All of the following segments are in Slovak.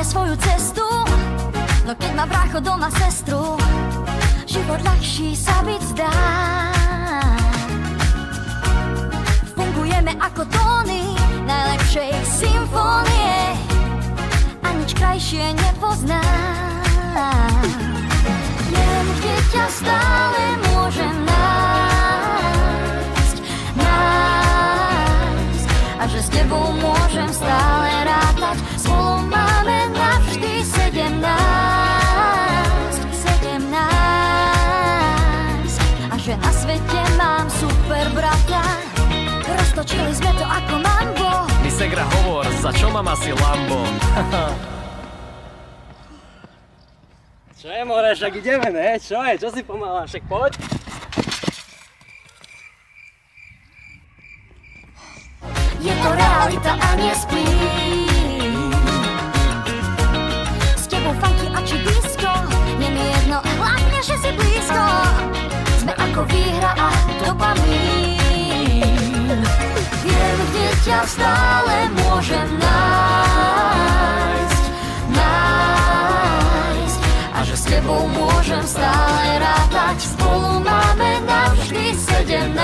svoju cestu, no keď má brácho doma sestru, život ľahší sa byť zdá. Fungujeme ako tóny najlepšej symfónie a nič krajšie nepoznám. Viem, kde ťa stále môžem nájsť, a že s tebou môžem stále rátať. Spolu máme navždy 17, a že na svete mám super brata. Roztočili sme to ako mambo. Mi segra hovor, za čo mám asi Lambo? Čo je, more, však ideme, ne? Čo je? Čo si pomalá? Však poď. Je to realita a nespím. S tebou funky a či disco, nie mi jedno, hlavne, že si blízko. Sme ako výhra a dopamín. Viem, kde ťa stále môžem nájsť, a že s tebou môžem stále rátať. Spolu máme navždy 17,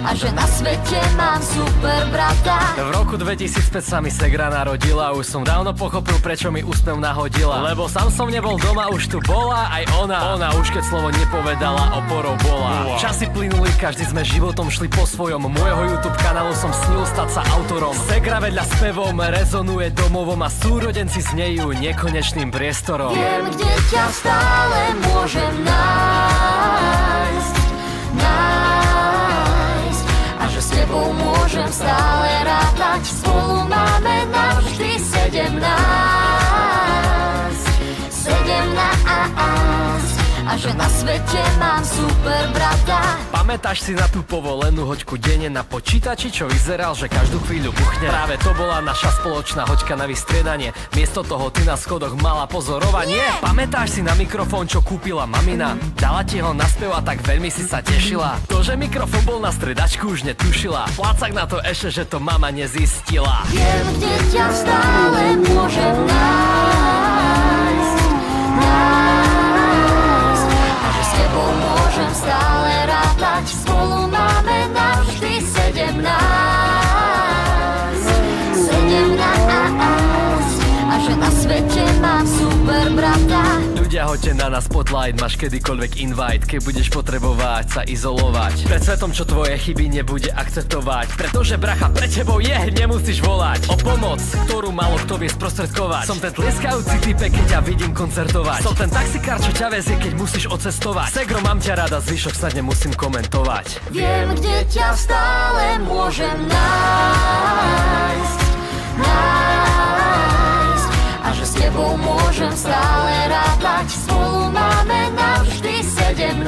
a že na svete mám super brata. V roku 2005 sa mi segra narodila, už som dávno pochopil, prečo mi úsmev nahodila. Lebo sám som nebol doma, už tu bola aj ona. Ona už keď slovo nepovedala, oporou bola. Časy plynuli, každý sme životom šli po svojom. Môjho YouTube kanálu som snil stať sa autorom. Segra vedľa spevom rezonuje domovom a súrodenci znejú nekonečným priestorom. Viem, kde ťa stále môžem nájsť, a že s tebou môžem stále rátať. Spolu máme navždy 17, a že na svete mám super brata. Pamätáš si na tú povolenú hoďku denne na počítači, čo vyzeral, že každú chvíľu buchne? Práve to bola naša spoločná hoďka na vystriedanie. Miesto toho ty na schodoch mala pozorovanie. Pamätáš si na mikrofón, čo kúpila mamina? Dala ti ho na spev a tak veľmi si sa tešila. To, že mikrofón bol na stredačku, už netušila. Plácak na to ešte, že to mama nezistila. Viem, kde ťa stále môžem nájsť, a že s tebou môžem stále rátať. Spolu máme navždy 17, a že na svete mám super brata. Ľudia, hoďte na nás spotlight, máš kedykoľvek invite, keď budeš potrebovať sa izolovať. Pred svetom, čo tvoje chyby nebude akceptovať, pretože bracha pre tebou je, nemusíš volať o pomoc, ktorú málo kto vie sprostredkovať. Som ten tlieskajúci type, keď ťa vidím koncertovať. Som ten taxikár, čo ťa vezie, keď musíš odcestovať. Segro, mám ťa rada, zvyšok sa nemusím komentovať. Viem, kde ťa stále môžem nájsť, a že s tebou môžem stále rátať. Spolu máme navždy 17,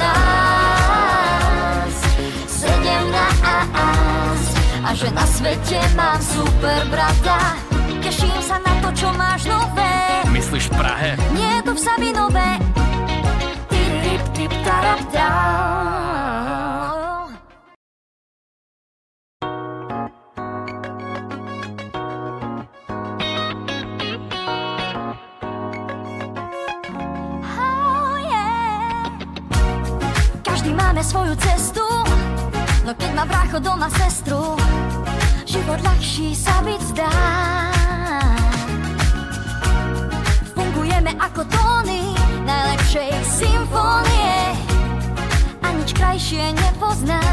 a že na svete mám super brata. Teším sa na to, čo máš nové. Myslíš v Prahe? Nie, to v Savinove. Tip, tip, tarap, down. Oh, yeah. Každý máme svoju cestu, no keď má brácho doma sestru, život ľahší sa byť zdá. Fungujeme ako tóny najlepšej symfónie a nič krajšie nepoznám.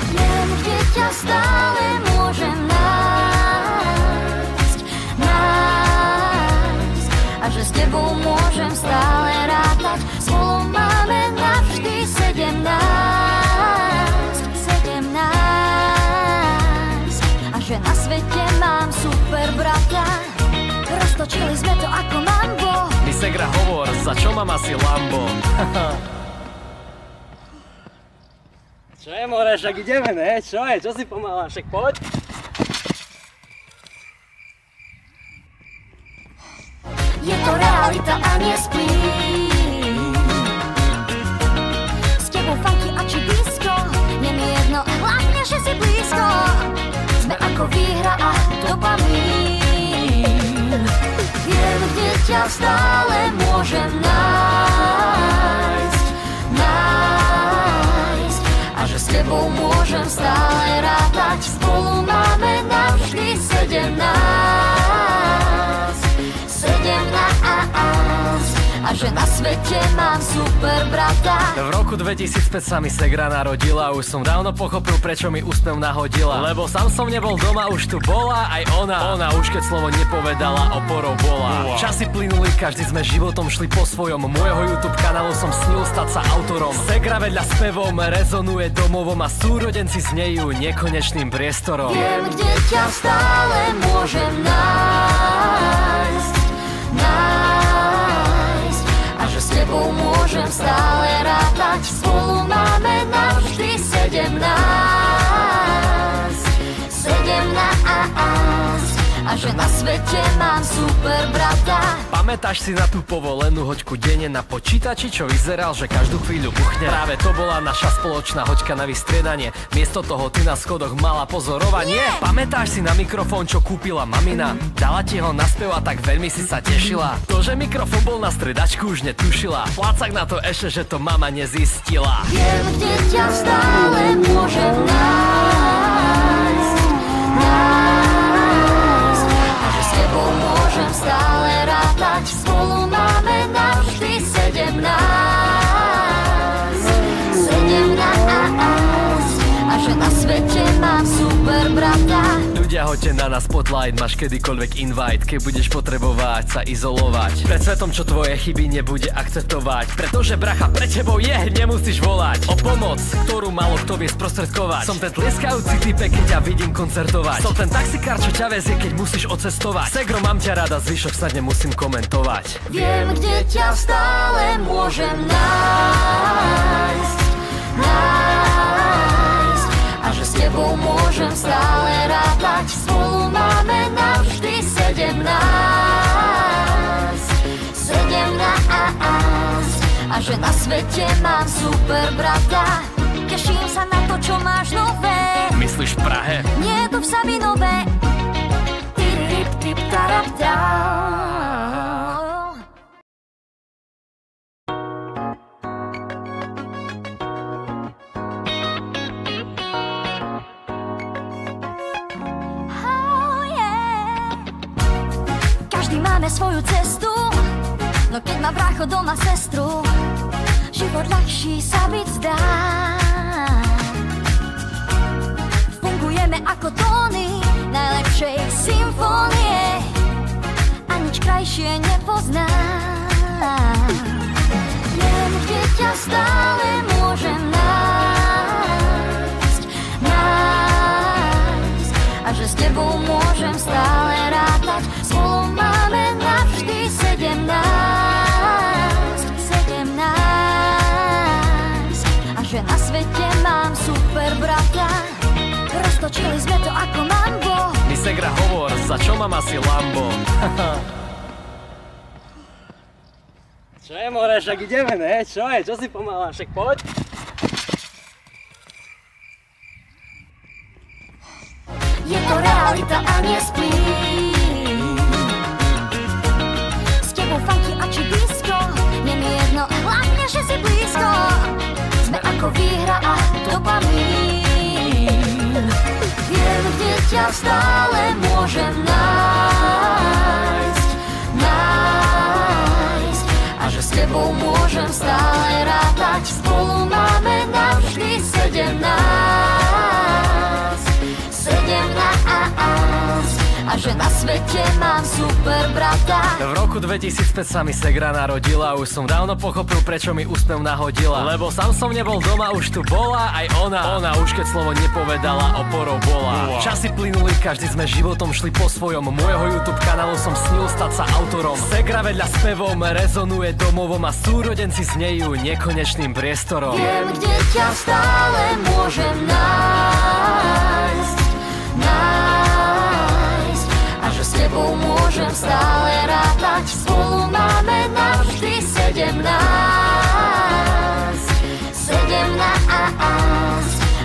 Viem, kde ťa stále môžem nájsť, a že s tebou môžem stále rátať. Spolu máme navždy 17, a že na svete mám super brata. Roztočili sme to ako mambo. Mi segra hovor, za čo mám asi Lambo? Čo je, more, však ideme, ne? Čo je? Čo si pomalá? Však poď. Je to realita a nespím. S tebou funky a či disco, nie mi jedno, hlavne, že si si blízko. Sme ako výhra a dopamín. Viem, kde ťa stále môžem nájsť. A že s tebou môžem stále rátať. Spolu máme navždy 17. A že na svete mám super brata. V roku 2005 sa mi segra narodila. Už som dávno pochopil, prečo mi úsmev nahodila. Lebo sám som nebol doma, už tu bola aj ona. Ona už keď slovo nepovedala, oporou bola. Časy plynuli, každý sme životom šli po svojom. Môjho YouTube kanálu som snil stať sa autorom. Segra vedľa spevom rezonuje domovom a súrodenci znejú nekonečným priestorom. Viem, kde ťa stále môžem nájsť. A že s tebou môžem stále rátať. Spolu máme navždy 17. A že na svete mám super brata. Pamätáš si na tú povolenú hoďku denne na počítači, čo vyzeral, že každú chvíľu buchne? Práve to bola naša spoločná hoďka na vystriedanie. Miesto toho ty na schodoch mala pozorovanie. Pamätáš si na mikrofón, čo kúpila mamina? Dala ti ho na spev a tak veľmi si sa tešila. To, že mikrofón bol na stredačku, už netušila. Plácak na to ešte, že to mama nezistila. Viem, kde ťa stále môžem nájsť. Môžem stále rátať. Spolu máme navždy 17. A že na svete mám super brata. Ľudia, hoďte na nás spotlight, máš kedykoľvek invite, keď budeš potrebovať sa izolovať. Pred svetom, čo tvoje chyby nebude akceptovať. Pretože bracha pre tebou je, nemusíš volať o pomoc, ktorú málo kto vie sprostredkovať. Som ten tlieskajúci typek, keď ťa vidím koncertovať. Som ten taxikár, čo ťa vezie, keď musíš odcestovať. Segro, mám ťa rada, zvyšok snad nemusím komentovať. Viem, kde ťa stále môžem nájsť. A že s tebou môžem stále rátať. Spolu máme navždy 17. A že na svete mám super brata. Teším sa na to, čo máš nové. Myslíš v Prahe? Nie, tu v Sabinove. Tip, tip, tarap, Máme svoju cestu, no keď má brácho doma sestru, život ľahší sa byť zdá. Fungujeme ako tóny najlepšej symfónie a nič krajšie nepoznám. Viem, kde ťa stále môžem nájsť. A že s tebou môžem stále rátať. Spolu máme navždy 17. A že na svete mám super brata. Roztočili sme to ako mambo. Mi segra hovor, za čo mám asi Lambo? Čo je, more, však ideme, ne? Čo je? Čo si pomála? Však poď. Je to realita a nespím. S tebou funky a či blízko, nie mi jedno, hlavne, že si blízko. Sme ako výhra a dopamín. Viem, kde ťa stále môžem nájsť. A že s tebou môžem stále rátať. Spolu máme navždy 17. A že na svete mám super brata. V roku 2005 sa mi segra narodila. Už som dávno pochopil, prečo mi úsmev nahodila. Lebo sám som nebol doma, už tu bola aj ona. Ona už keď slovo nepovedala, oporou bola. Časy plynuli, každý sme životom šli po svojom. Môjho YouTube kanálu som snil stať sa autorom. Segra vedľa spevom rezonuje domovom a súrodenci znejú nekonečným priestorom. Viem, kde ťa stále môžem nájsť. A že s tebou môžem stále rátať. Spolu máme navždy 17.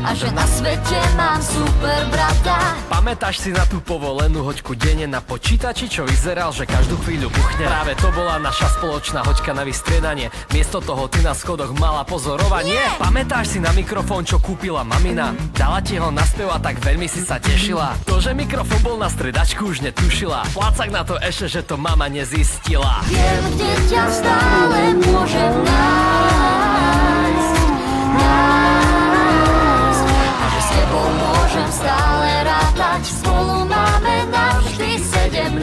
A že že na svete mám super brata. Pamätáš si na tú povolenú hoďku denne na počítači, čo vyzeral, že každú chvíľu buchne? Práve to bola naša spoločná hoďka na vystriedanie. Miesto toho ty na schodoch mala pozorovanie. Pamätáš si na mikrofón, čo kúpila mamina? Dala ti ho na spev a tak veľmi si sa tešila. To, že mikrofón bol na stredačku, už netušila. Plácak na to ešte, že to mama nezistila. Viem, kde ťa stále môžem nájsť, a že s tebou môžem stále rátať. Spolu máme navždy 17,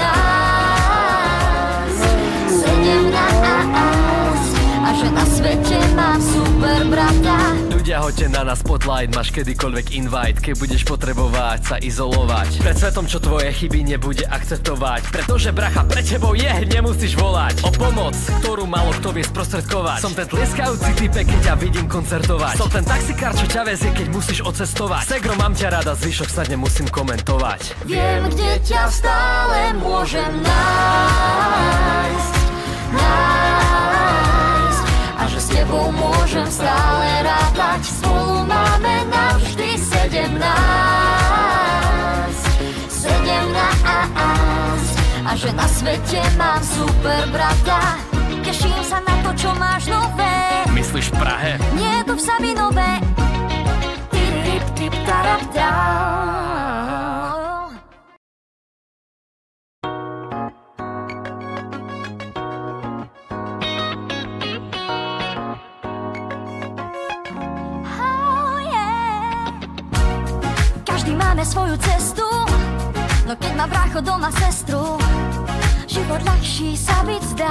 a že na svete mám super brata. Ľudia, hoďte na nás spotlight, máš kedykoľvek invite, keď budeš potrebovať sa izolovať pred svetom, čo tvoje chyby nebude akceptovať. Pretože bracha, pre tebou je, nemusíš volať o pomoc, ktorú málo kto vie sprostredkovať. Som ten tlieskajúci typek, keď ťa vidím koncertovať. Som ten taxikár, čo ťa vezie, keď musíš odcestovať. Segro, mám ťa rada, zvyšok snad nemusím komentovať. Viem, kde ťa stále môžem nájsť, a že s tebou môžem stále rátať. Spolu máme navždy 17, a že na svete mám super brata. Teším sa na to, čo máš nové. Myslíš v Prahe? Nie, tu v Sabinove. Tip, tip, tarap, máme svoju cestu, no keď má brácho doma sestru, život ľahší sa byť zdá.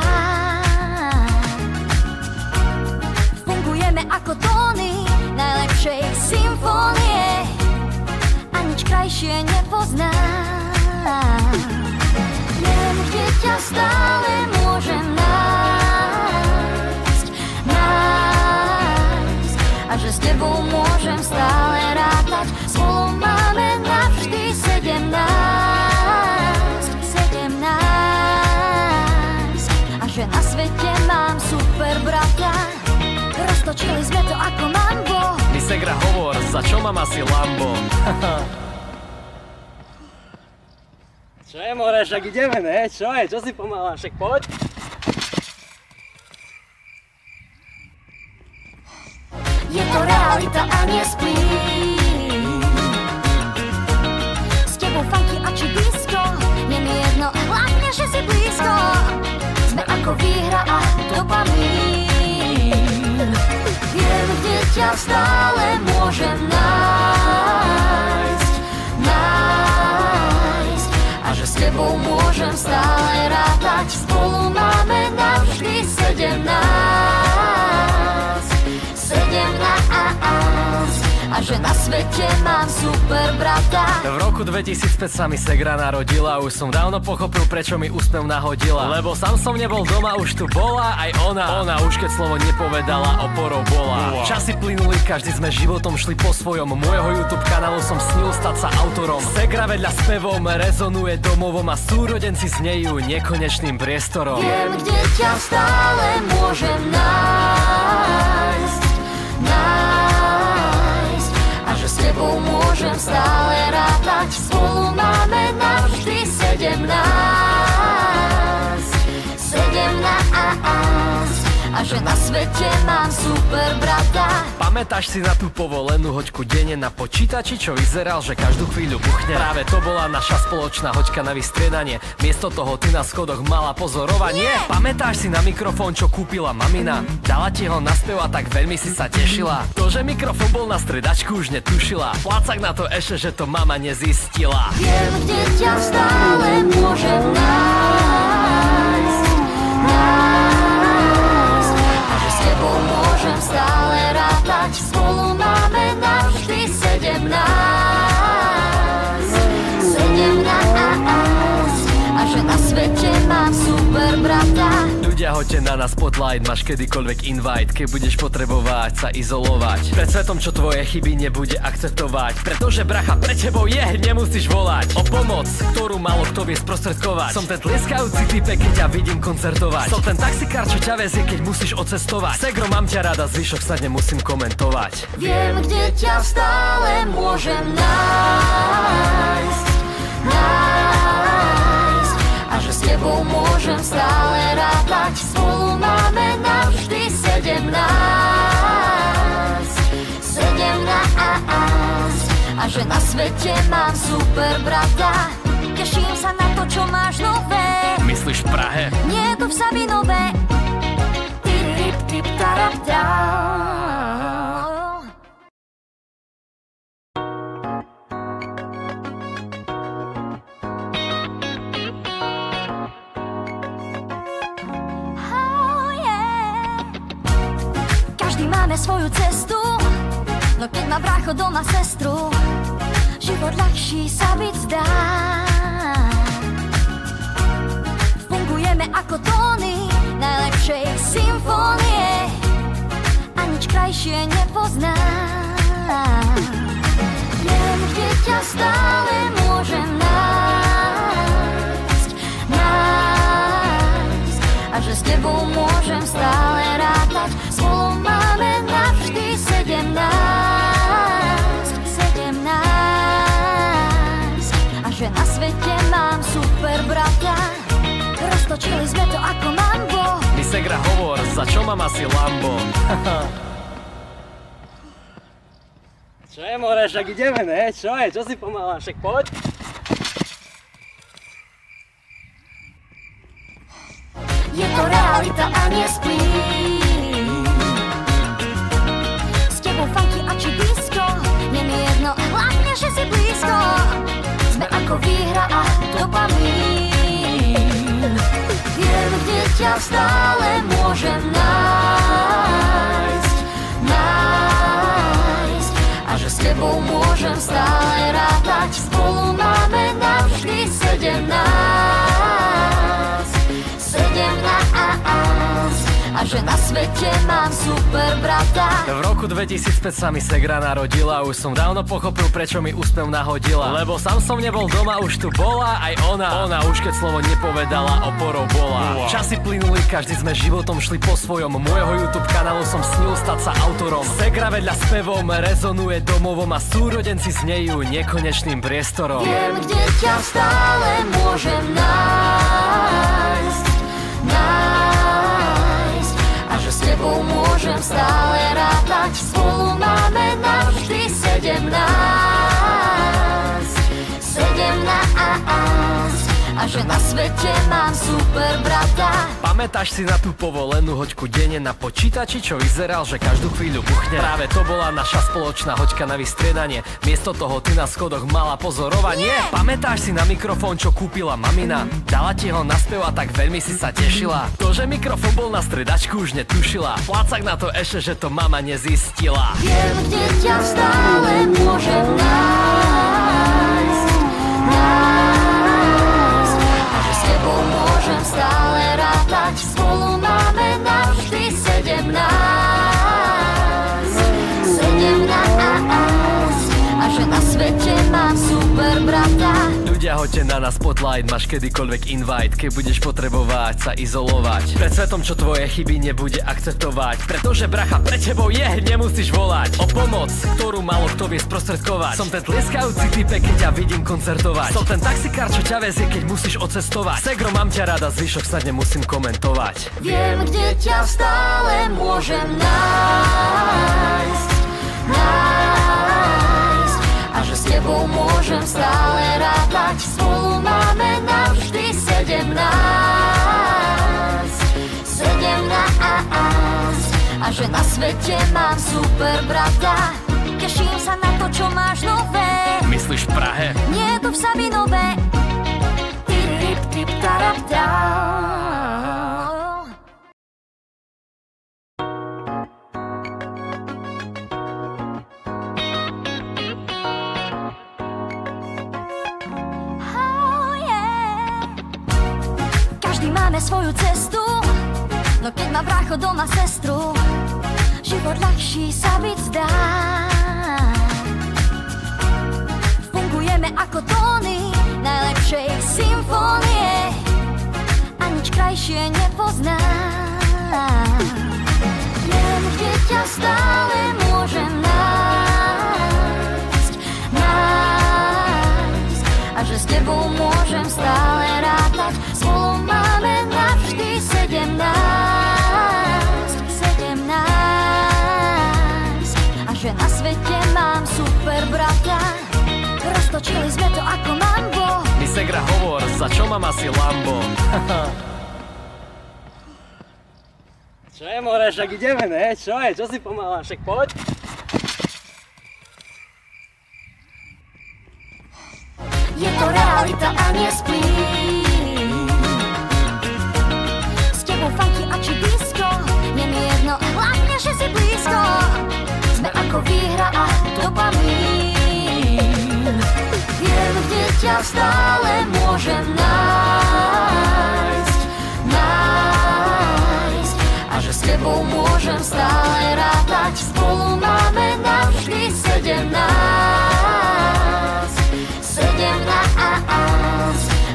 Fungujeme ako tóny najlepšej symfónie a nič krajšie nepoznám. Viem, kde ťa stále môžem nájsť, a že s tebou môžem stále rátať. Spolu máme navždy 17, a že na svete mám super brata. Roztočili sme to ako mambo. My segra hovor, za čo mám asi Lambo? Čo je, more, však ideme, ne? Čo je? Čo si pomalá? Však poď. Je to realita a nespím. S tebou funky a či disco, nie mi jedno, hlavne, že si blízko. Sme ako výhra a dopamín. Viem, kde ťa stále môžem nájsť, a že s tebou môžem stále rátať. Spolu máme navždy 17, a že na svete mám super brata. V roku 2005 sa mi segra narodila, už som dávno pochopil, prečo mi úsmev nahodila. Lebo sám som nebol doma, už tu bola aj ona. Ona už keď slovo nepovedala, oporou bola. Časy plynuli, každý sme životom šli po svojom. Môjho YouTube kanálu som snil stať sa autorom. Segra vedľa spevom rezonuje domovom a súrodenci znejú nekonečným priestorom. Viem, kde ťa stále môžem nájsť, a že s tebou môžem stále rátať. Spolu máme navždy 17, a že na svete mám super brata. Pamätáš si na tú povolenú hoďku denne na počítači, čo vyzeral, že každú chvíľu buchne? Práve to bola naša spoločná hoďka na vystriedanie. Miesto toho ty na schodoch mala pozorovanie. Pamätáš si na mikrofón, čo kúpila mamina? Dala ti ho na spev a tak veľmi si sa tešila. To, že mikrofón bol na stredačku, už netušila. Plácak na to ešte, že to mama nezistila. Viem, kde ťa stále môžem nájsť, a že s tebou môžem stále rátať. Spolu máme navždy 17, a že na svete mám super brata. Ľudia, hoďte na nás spotlight, máš kedykoľvek invite, keď budeš potrebovať sa izolovať. Pred svetom, čo tvoje chyby nebude akceptovať, pretože bracha pre tebou je, nemusíš volať o pomoc, ktorú málo kto vie sprostredkovať. Som ten tlieskajúci type, keď ťa vidím koncertovať. Som ten taxikár, čo ťa vezie, keď musíš odcestovať. Segro, mám ťa rada, zvyšok sa nemusím komentovať. Viem, kde ťa stále môžem nájsť, a že s tebou môžem stále rátať. Spolu máme navždy 17, a že na svete mám super brata. Teším sa na to, čo máš nové. Myslíš v Prahe? Nie, tu v Sabinove. Tip, tip, tarap, down. Máme svoju cestu, no keď má brácho doma sestru, život ľahší sa byť zdá. Fungujeme ako tóny najlepšej symfónie a nič krajšie nepoznám. Viem, kde ťa stále môžem nájsť, a že s tebou môžem stále rátať. Spolu máme navždy 17, a že na svete mám super brata. Roztočili sme to ako mambo. My Segra hovor, za čo mám asi Lambo? Čo je, more, však ideme, ne? Čo je? Čo si pomála? Však poď. Je to realita a nespím. S tebou funky a či disco, je mi jedno, hlavne, že si blízko. Sme ako výhra a dopamín. Viem, kde ťa stále môžem nájsť, a že s tebou môžem stále rátať. Spolu máme navždy 17, a že na svete mám super brata. V roku 2005 sa mi Segra narodila, už som dávno pochopil, prečo mi úsmev nahodila. Lebo sám som nebol doma, už tu bola aj ona. Ona už keď slovo nepovedala, oporou bola. Časy plynuli, každý sme životom šli po svojom. Môjho YouTube kanálu som snil stať sa autorom. Segra vedľa spevom rezonuje domovom a súrodenci znejú nekonečným priestorom. Viem, kde ťa stále môžem nájsť, a že s tebou môžem stále rátať. Spolu máme navždy 17, a že na svete mám super brata. Pamätáš si na tú povolenú hoďku denne na počítači, čo vyzeral, že každú chvíľu buchne? Práve to bola naša spoločná hoďka na vystriedanie. Miesto toho ty na schodoch mala pozorovanie. Pamätáš si na mikrofón, čo kúpila mamina? Dala ti ho na spev a tak veľmi si sa tešila. To, že mikrofón bol na stredačku, už netušila. Plácak na to ešte, že to mama nezistila. Viem, kde ťa stále môžem nájsť, a že s tebou môžem stále rátať. Spolu máme navždy 17, a že na svete mám super brata. Ľudia, hoďte na nás spotlight, máš kedykoľvek invite, keď budeš potrebovať sa izolovať. Pred svetom, čo tvoje chyby nebude akceptovať, pretože bracha pre tebou je, nemusíš volať o pomoc, ktorú málo kto vie sprostredkovať. Som ten tlieskajúci type, keď ťa vidím koncertovať. Som ten taxikár, čo ťa vezie, keď musíš odcestovať. Segro, mám ťa rada, zvyšok sa nemusím komentovať. Viem, kde ťa stále môžem nájsť, a že s tebou môžem stále rátať. Spolu máme navždy 17, a že na svete mám super brata. Teším sa na to, čo máš nové. Myslíš v Prahe? Nie, tu v Sabinove. Tip, tip, tarap, down. Každý máme svoju cestu, No keď má brácho doma sestru, život ľahší sa byť zdá. Fungujeme ako tóny najlepšej symfónie a nič krajšie nepoznám. Viem, kde ťa stále môžem nájsť, a že s tebou môžem stále rátať. Spolu máme navždy 17, a že na svete mám super brata. Roztočili sme to ako mambo. Mi segra hovor, za čo mám asi Lambo? Čo je, more, však ideme, ne? Čo je? Čo si pomalá? Však poď. Je to realita a nespím. S tebou funky a či disco, je mi jedno, hlavne, že si blízko. Sme ako výhra a dopamín. Viem, kde ťa stále môžem nájsť, a že s tebou môžem stále rátať. Spolu máme navždy 17,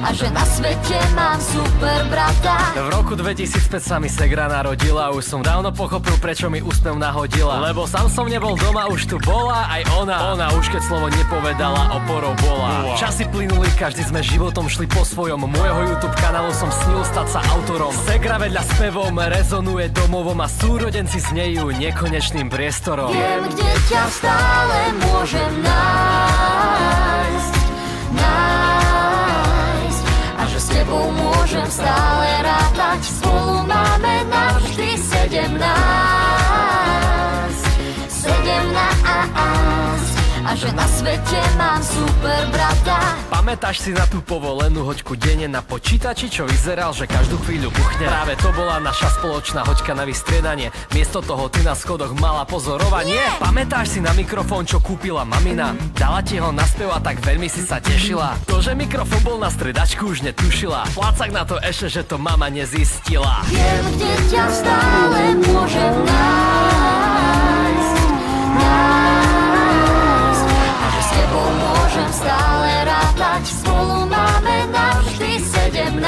a že na svete mám super brata. V roku 2005 sa mi segra narodila, už som dávno pochopil, prečo mi úsmev nahodila. Lebo sám som nebol doma, už tu bola aj ona. Ona už keď slovo nepovedala, oporou bola. Časy plynuli, každý sme životom šli po svojom. Môjho YouTube kanálu som snil stať sa autorom. Segra vedľa spevom rezonuje domovom a súrodenci znejú nekonečným priestorom. Viem, kde ťa stále môžem nájsť, a že s tebou môžem stále rátať. Spolu máme navždy 17, a že na svete mám super brata. Pamätáš si na tú povolenú hoďku denne na počítači, čo vyzeral, že každú chvíľu buchne? Práve to bola naša spoločná hoďka na vystriedanie. Miesto toho ty na schodoch mala pozorovanie. Pamätáš si na mikrofón, čo kúpila mamina? Dala ti ho na spev a tak veľmi si sa tešila. To, že mikrofón bol na stredačku, už netušila. Plácak na to ešte, že to mama nezistila. Viem, kde ťa stále môžem nájsť, a že s tebou môžem stále rátať. Spolu máme navždy 17,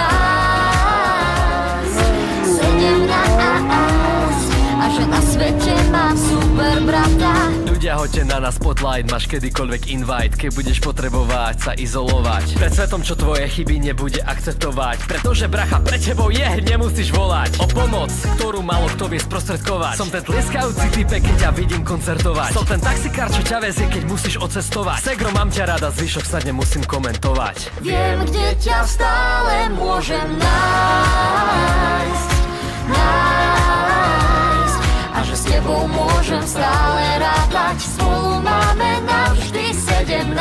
a že na svete mám super brata. Ľudia, hoďte na nás spotlight, máš kedykoľvek invite, keď budeš potrebovať sa izolovať. Pred svetom, čo tvoje chyby nebude akceptovať, pretože bracha pre tebou je, nemusíš volať o pomoc, ktorú málo kto vie sprostredkovať. Som ten tlieskajúci type, keď ťa vidím koncertovať. Som ten taxikár, čo ťa vezie, keď musíš odcestovať. Segro, mám ťa rada, zvyšok snad nemusím komentovať. Viem, kde ťa stále môžem nájsť, a že s tebou môžem stále rátať. Spolu máme navždy 17,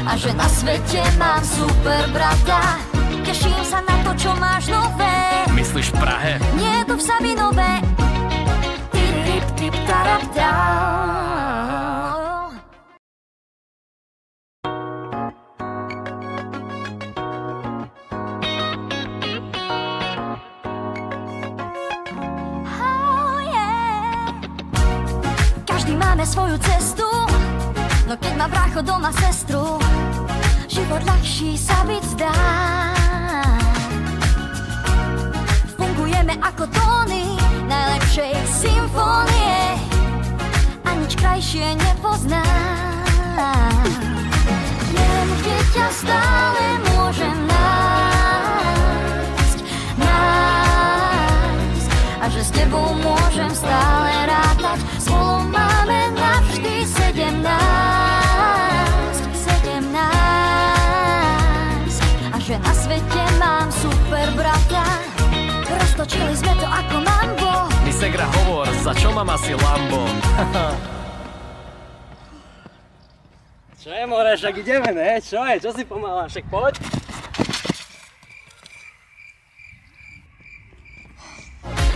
a že na svete mám super brata. Teším sa na to, čo máš nové. Myslíš v Prahe? Nie, tu v Sabinove. Tip, tip, tarap, máme svoju cestu, no keď má brácho doma sestru, život ľahší sa byť zdá. Fungujeme ako tóny najlepšej symfónie a nič krajšie nepoznám. Viem, kde ťa stále môžem nájsť, a že s tebou môžem stále rátať. Spolu máme navždy 17, a že na svete mám super brata. Roztočili sme to ako mambo. Mi segra hovor, za čo mám asi Lambo? Čo je, more, však ideme, ne? Čo je? Čo si pomalá? Však poď.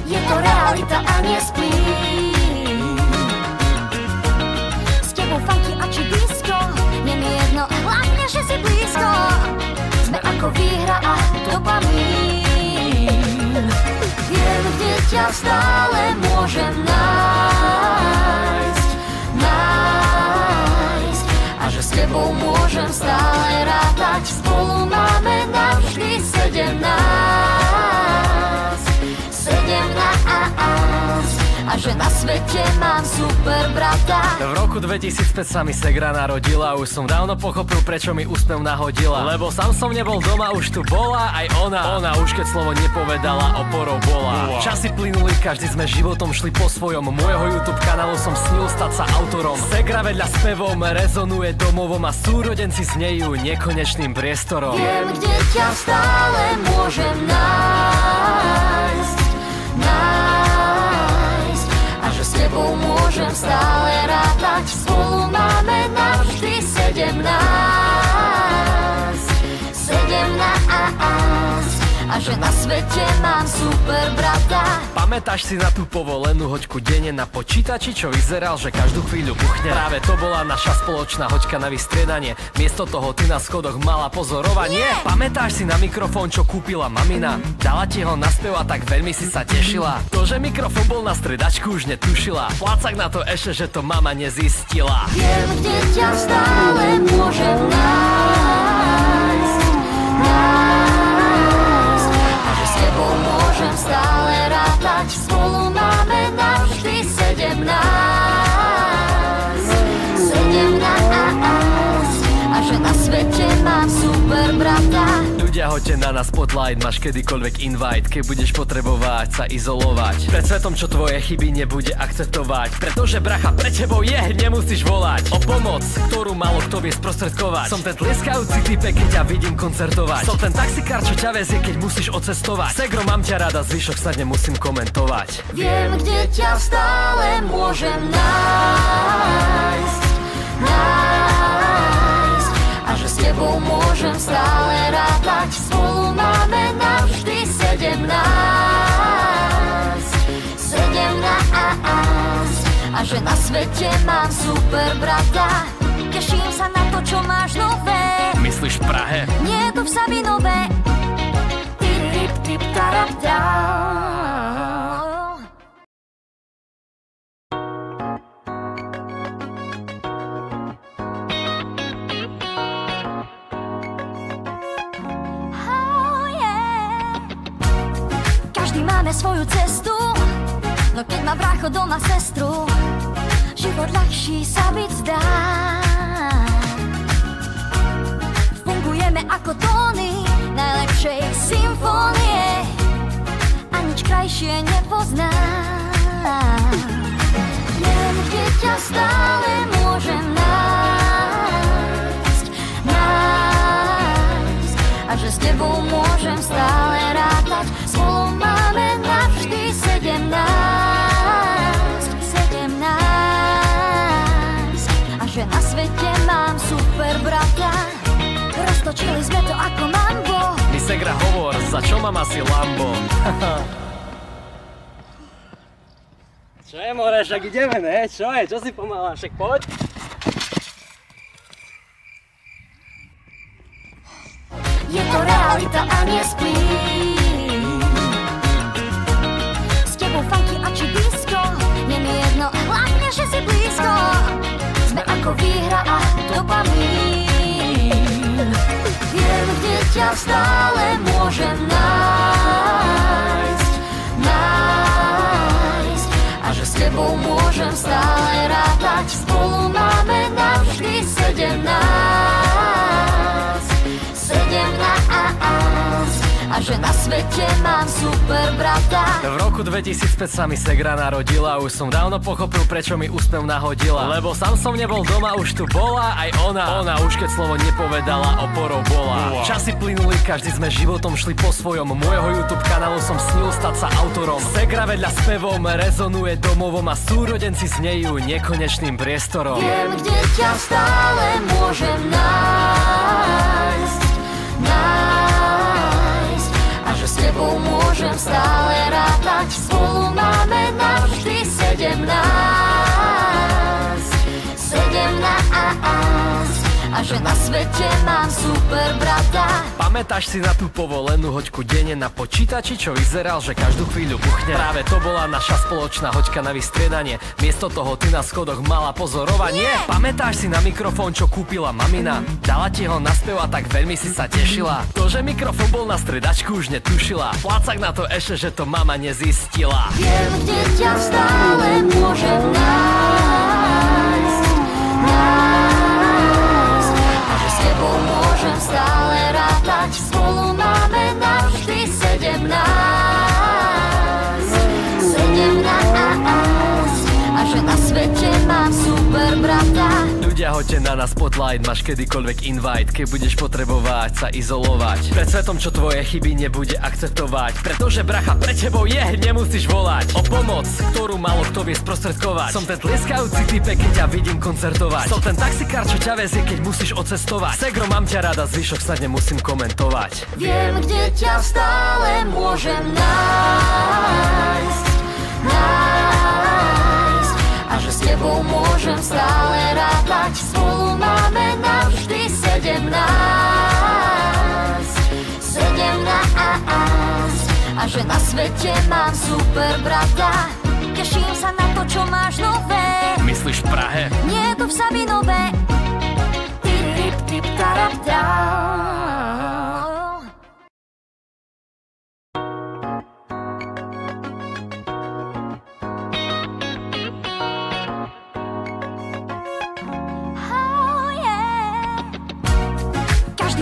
Je to realita a nespím. S tebou funky a či disco, je mi jedno, hlavne, že si blízko. Sme ako výhra a ťa stále môžem nájsť, nájsť. A že s tebou môžem stále rátať. Spolu máme navždy 17, 17. A že na svete mám super brata. V roku 2005 sa mi segra narodila. Už som dávno pochopil, prečo mi úsmev nahodila. Lebo sám som nebol doma, už tu bola aj ona. Ona už keď slovo nepovedala, oporou bola. Časy plynuli, každý sme životom šli po svojom. Môjho YouTube kanálu som snil stať sa autorom. Segra vedľa spevom rezonuje domovom a súrodenci znejú nekonečným priestorom. Viem, kde ťa stále môžem nájsť, nájsť. A že s tebou môžem stále rátať. Spolu máme navždy 17, 17. A že na svete mám super brata. Pamätáš si na tú povolenú hoďku denne na počítači, čo vyzeral, že každú chvíľu buchne? Práve to bola naša spoločná hoďka na vystriedanie. Miesto toho ty na schodoch mala pozorovanie. Nie. Pamätáš si na mikrofón, čo kúpila mamina? Dala ti ho na spev a tak veľmi si sa tešila. To, že mikrofón bol na stredačku, už netušila. Plácak na to ešte, že to mama nezistila. Viem, kde ťa stále môžem nájsť, nájsť. A že s tebou môžem stále rátať. Spolu máme navždy 17, 17. A že na svete mám super brata. Ľudia, hoďte na nás spotlight, máš kedykoľvek invite, keď budeš potrebovať sa izolovať. Pred svetom, čo tvoje chyby nebude akceptovať. Pretože bracha pre tebou je, nemusíš volať o pomoc, ktorú málo kto vie sprostredkovať. Som ten tlieskajúci type, keď ťa vidím koncertovať. Som ten taxikár, čo ťa vezie, keď musíš odcestovať. Segro, mám ťa rada, zvyšok sa nemusím komentovať. Viem, kde ťa stále môžem nájsť, nájsť. A že s tebou môžem stále rátať. Spolu máme navždy 17, 17. A že na svete mám super brata. Teším sa na to, čo máš nové. Myslíš v Prahe? Nie, tu v Sabinove. Tip, tip, tarap, down. Oh, yeah. Každý máme svoju cestu, no keď má brácho doma sestru, život ľahší sa byť zdá. Fungujeme ako tóny najlepšej symfónie a nič krajšie nepoznám. Viem, kde ťa stále môžem nájsť, nájsť. A že s tebou môžem stále rátať. Spolu máme navždy 17, 17. A že na svete mám super brata. Roztočili sme to ako mambo. Mi segra hovor, za čo mám asi Lambo? Čo je, more, však ideme, ne? Čo je? Čo si pomála? Však poď. Je to realita a nespím. S tebou funky a či disco, je mi jedno, hlavne, že si blízko. Sme ako výhra a dopamín. Viem, kde ťa stále môžem nájsť, nájsť. A že s tebou môžem stále rátať. Spolu máme navždy 17, 17. A že na svete mám super brata. V roku 2005 sa mi segra narodila. Už som dávno pochopil, prečo mi úsmev nahodila. Lebo sám som nebol doma, už tu bola aj ona. Ona už keď slovo nepovedala, oporou bola. Časy plynuli, každý sme životom šli po svojom. Môjho YouTube kanálu som snil stať sa autorom. Segra vedľa spevom rezonuje domovom a súrodenci znejú nekonečným priestorom. Viem, kde ťa stále môžem nájsť, nájsť. A že s tebou môžem stále rátať. Spolu máme navždy 17, 17. A že na svete mám super brata. Pamätáš si na tú povolenú hoďku denne na počítači, čo vyzeral, že každú chvíľu buchne? Práve to bola naša spoločná hoďka na vystriedanie. Miesto toho ty na schodoch mala pozorovanie. Pamätáš si na mikrofón, čo kúpila mamina? Dala ti ho na spev a tak veľmi si sa tešila. To, že mikrofón bol na stredačku, už netušila. Plácak na to ešte, že to mama nezistila. Viem, kde ťa stále môžem nájsť, a že s tebou môžem stále rátať. Spolu máme navždy 17, a že na svete mám super brata. Ľudia, hoďte na nás spotlight, máš kedykoľvek invite, keď budeš potrebovať sa izolovať pred svetom, čo tvoje chyby nebude akceptovať. Pretože bracha pre tebou je, nemusíš volať o pomoc, ktorú málo kto vie sprostredkovať. Som ten tlieskajúci typek, keď ťa vidím koncertovať. Som ten taxikár, čo ťa vezie, keď musíš odcestovať. Segro, mám ťa rada, zvyšok snad nemusím komentovať. Viem, kde ťa stále môžem nájsť, a že s tebou môžem stále rátať. Spolu máme navždy 17, a že na svete mám super brata. Teším sa na to, čo máš nové. Myslíš v Prahe? Nie, tu v Sabinove. Tip, tip, tarap,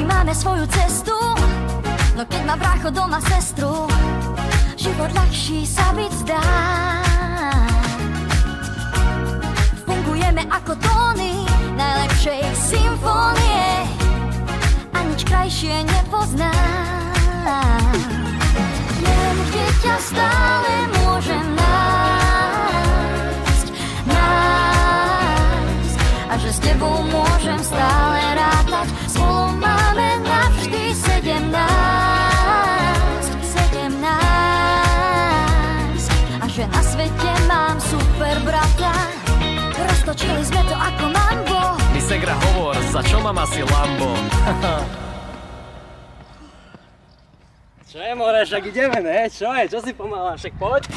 Máme svoju cestu, no keď má brácho doma sestru, život ľahší sa byť zdá. Fungujeme ako tóny najlepšej symfónie a nič krajšie nepoznám. Viem, kde ťa stále môžem nájsť, a že s tebou môžem stále rátať. Spolu máme navždy 17, a že na svete mám super brata. Roztočili sme to ako mambo. My segra hovor, za čo mám asi Lambo? Čo je, more, však ideme, ne? Čo je? Čo si pomalá? Však poď.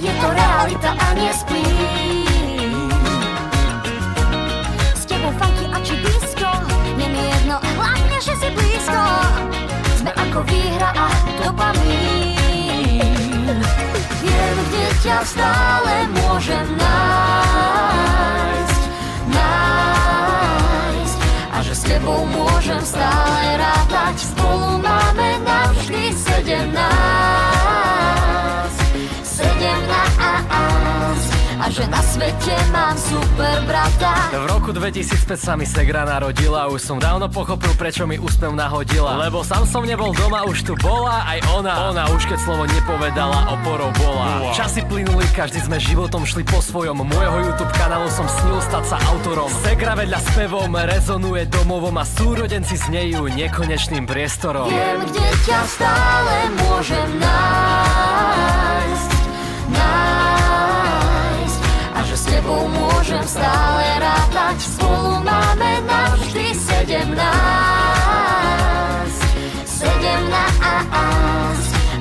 Je to realita a nespím. S tebou funky a či disco, nie mi jedno, hlavne, že si blízko. Sme ako výhra a dopamín. Viem, kde ťa stále môžem nájsť, a že s tebou môžem stále rátať. Spolu máme navždy 17, a že na svete mám super brata. V roku 2005 sa mi segra narodila, už som dávno pochopil, prečo mi úsmev nahodila. Lebo sám som nebol doma, už tu bola aj ona. Ona už keď slovo nepovedala, oporou bola. Časy plynuli, každý sme životom šli po svojom. Môjho YouTube kanálu som snil stať sa autorom. Segra vedľa spevom rezonuje domovom a súrodenci znejú nekonečným priestorom. Viem, kde ťa stále môžem nájsť, a že s tebou môžem stále rátať. Spolu máme navždy 17,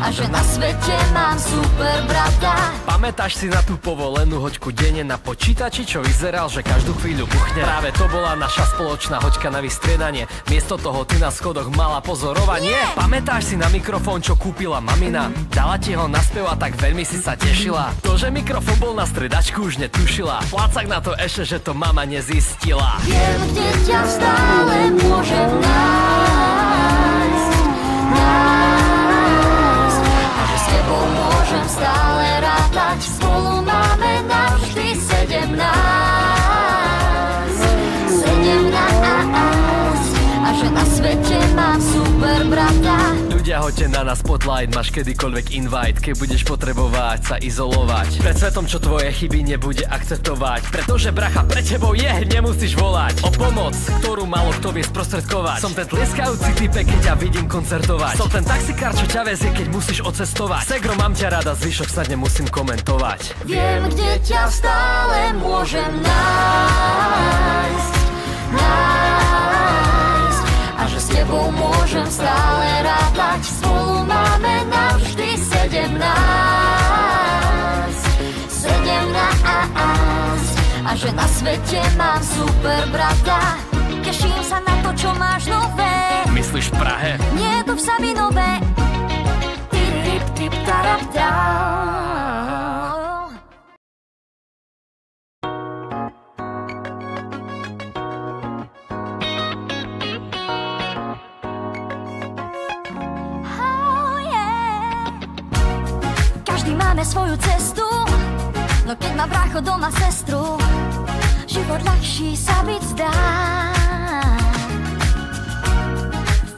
a že na svete mám super brata. Pamätáš si na tú povolenú hoďku denne na počítači, čo vyzeral, že každú chvíľu buchne? Práve to bola naša spoločná hoďka na vystriedanie. Miesto toho ty na schodoch mala pozorovanie. Pamätáš si na mikrofón, čo kúpila mamina? Dala ti ho na spev a tak veľmi si sa tešila. To, že mikrofón bol na stredačku, už netušila. Plácak na to ešte, že to mama nezistila. Viem, kde ťa stále môžem nájsť, a že s tebou môžem stále rátať. Spolu máme navždy 17, a že na svete mám super brata. Ľudia, hoďte na nás spotlight, máš kedykoľvek invite, keď budeš potrebovať sa izolovať. Pred svetom, čo tvoje chyby nebude akceptovať, pretože bracha pre tebou je, nemusíš volať o pomoc, ktorú málo kto vie sprostredkovať. Som ten tlieskajúci type, keď ťa vidím koncertovať. Som ten taxikár, čo ťa vezie, keď musíš odcestovať. Segro, mám ťa rada, zvyšok snad nemusím komentovať. Viem, kde ťa stále môžem nájsť, a že s tebou môžem stále rátať. Spolu máme navždy 17, a že na svete mám super brata. Teším sa na to, čo máš nové. Myslíš v Prahe? Nie tu v Sabinove. Tip, tip, tarap, Každý máme svoju cestu, no keď má brácho doma sestru, život ľahší sa byť zdá.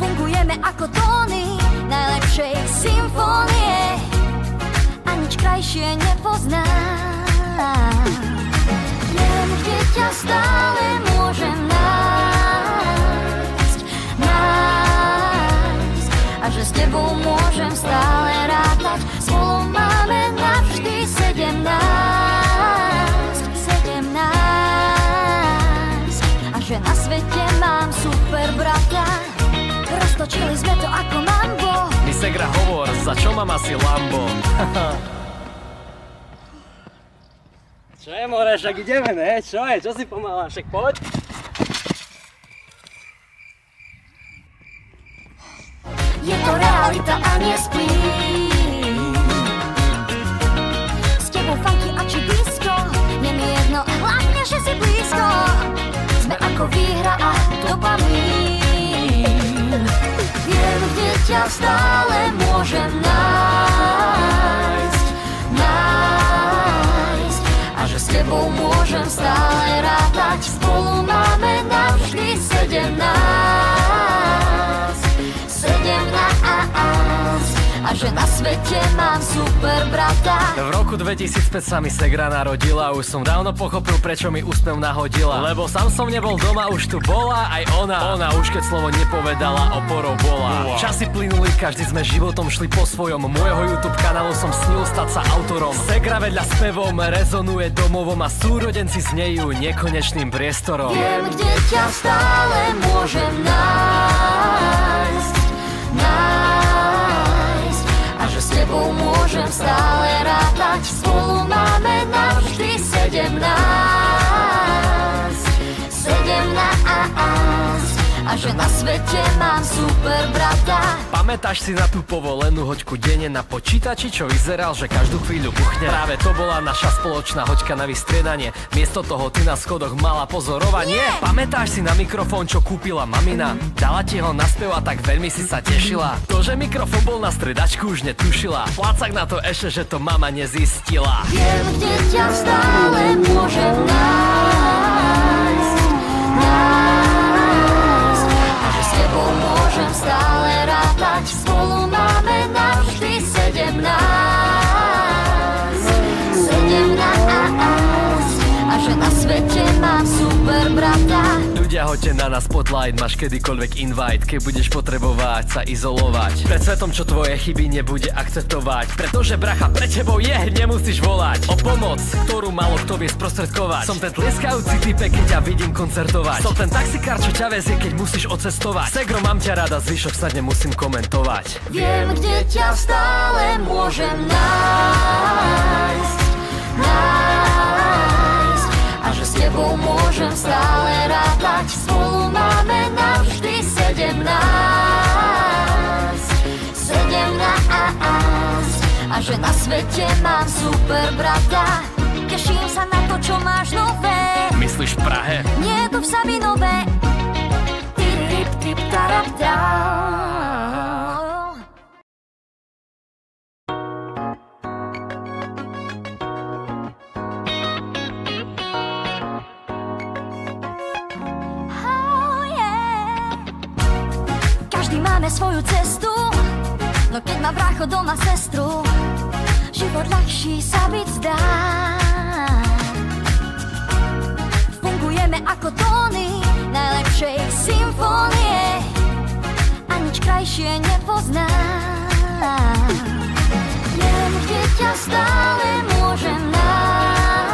Fungujeme ako tóny najlepšej symfónie a nič krajšie nepoznám. Viem, kde ťa stále môžem nájsť, a že s tebou môžem stále rátať. Spolu máme navždy 17, a že na svete mám super brata. Roztočili sme to ako mambo. Mi segra hovor, za čo mám asi Lambo? Čo je, more, však ideme, ne? Čo je? Čo si pomalá? Však poď. Je to realita a nespím. S tebou funky a či disco, nie mi jedno, hlavne, že si blízko. Sme ako výhra a dopamín. Viem, kde ťa stále môžem nájsť, a že s tebou môžem stále rátať. Spolu máme navždy 17, a že na svete mám super brata. V roku 2005 sa mi segra narodila, už som dávno pochopil, prečo mi úsmev nahodila. Lebo sám som nebol doma, už tu bola aj ona. Ona už keď slovo nepovedala, oporou bola. Časy plynuli, každý sme životom šli po svojom. Môjho YouTube kanálu som snil stať sa autorom. Segra vedľa spevom rezonuje domovom a súrodenci znejú nekonečným priestorom. Viem, kde ťa stále môžem nájsť, a že s tebou môžem stále rátať. Spolu máme navždy 17, a že na svete mám super brata. Pamätáš si na tú povolenú hoďku denne na počítači, čo vyzeral, že každú chvíľu buchne? Práve to bola naša spoločná hoďka na vystriedanie. Miesto toho ty na schodoch mala pozorovanie. Pamätáš si na mikrofón, čo kúpila mamina? Dala ti ho na spev a tak veľmi si sa tešila. To, že mikrofón bol na stredačku, už netušila. Plácak na to ešte, že to mama nezistila. Viem, kde ťa stále môžem nájsť, a že s tebou môžem stále rátať. Spolu máme navždy 17, a že na svete mám super brata. Ľudia, hoďte na nás spotlight, máš kedykoľvek invite, keď budeš potrebovať sa izolovať. Pred svetom, čo tvoje chyby nebude akceptovať, pretože bracha pre tebou je, nemusíš volať o pomoc, ktorú málo kto vie sprostredkovať. Som ten tlieskajúci type, keď ťa vidím koncertovať. Som ten taxikár, čo ťa vezie, keď musíš odcestovať. Segro, mám ťa rada, zvyšok snad nemusím komentovať. Viem, kde ťa stále môžem nájsť, a že s tebou môžem stále rátať. Spolu máme navždy 17, a že na svete mám super brata. Teším sa na to, čo máš nové. Myslíš v Prahe? Nie tu v Sabinove. Tip, tip, tarap, Každý máme svoju cestu, No keď má brácho doma sestru, život ľahší sa byť zdá. Fungujeme ako tóny najlepšej symfónie a nič krajšie nepoznám. Viem, kde ťa stále môžem nájsť,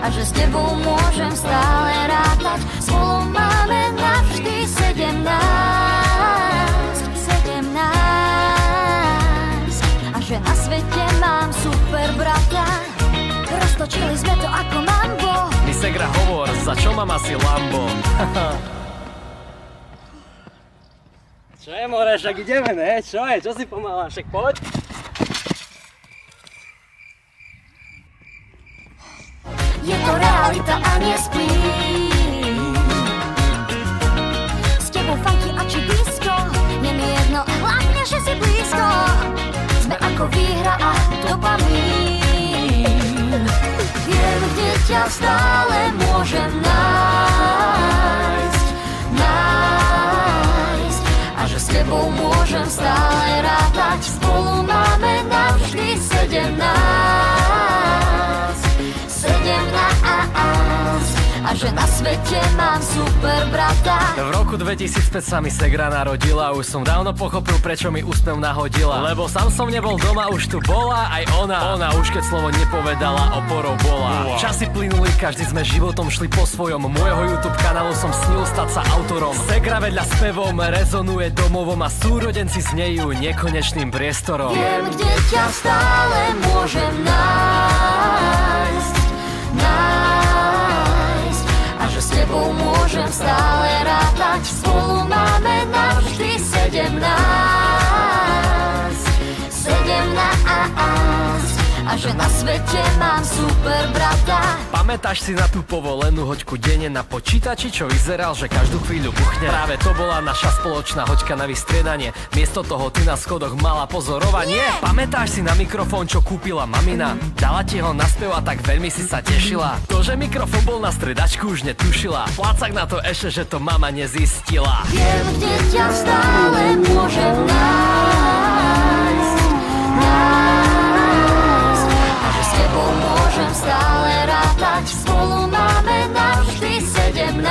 a že s tebou môžem stále rátať. Spolu máme navždy 17, a že na svete mám super brata. Roztočili sme to ako mambo. Mi segra hovor, za čo mám asi Lambo? Čo je, more, však ideme, ne? Čo je? Čo si pomalá? Však poď. Je to realita a nespím. S tebou funky a či disco, nie mi jedno, hlavne, že si blízko. Sme ako výhra a dopamín. Viem, kde ťa stále môžem nájsť, a že s tebou môžem stále rátať. Spolu máme navždy 17, a že na svete mám super brata. V roku 2005 sa mi segra narodila, už som dávno pochopil, prečo mi úsmev nahodila. Lebo sám som nebol doma, už tu bola aj ona. Ona už keď slovo nepovedala, oporou bola. Časy plynuli, každý sme životom šli po svojom. Môjho YouTube kanálu som snil stať sa autorom. Segra vedľa spevom rezonuje domovom a súrodenci znejú nekonečným priestorom. Viem, kde ťa stále môžem nájsť, a že s tebou môžem stále rátať. Spolu máme navždy 17, a že na svete mám super brata. Pamätáš si na tú povolenú hoďku denne na počítači, čo vyzeral, že každú chvíľu buchne? Práve to bola naša spoločná hoďka na vystriedanie. Miesto toho ty na schodoch mala pozorovanie. Pamätáš si na mikrofón, čo kúpila mamina? Dala ti ho na spev a tak veľmi si sa tešila. To, že mikrofón bol na stredačku, už netušila. Plácak na to ešte, že to mama nezistila. Viem, kde ťa stále môžem nájsť, a že s tebou môžem stále rátať. Spolu máme navždy 17,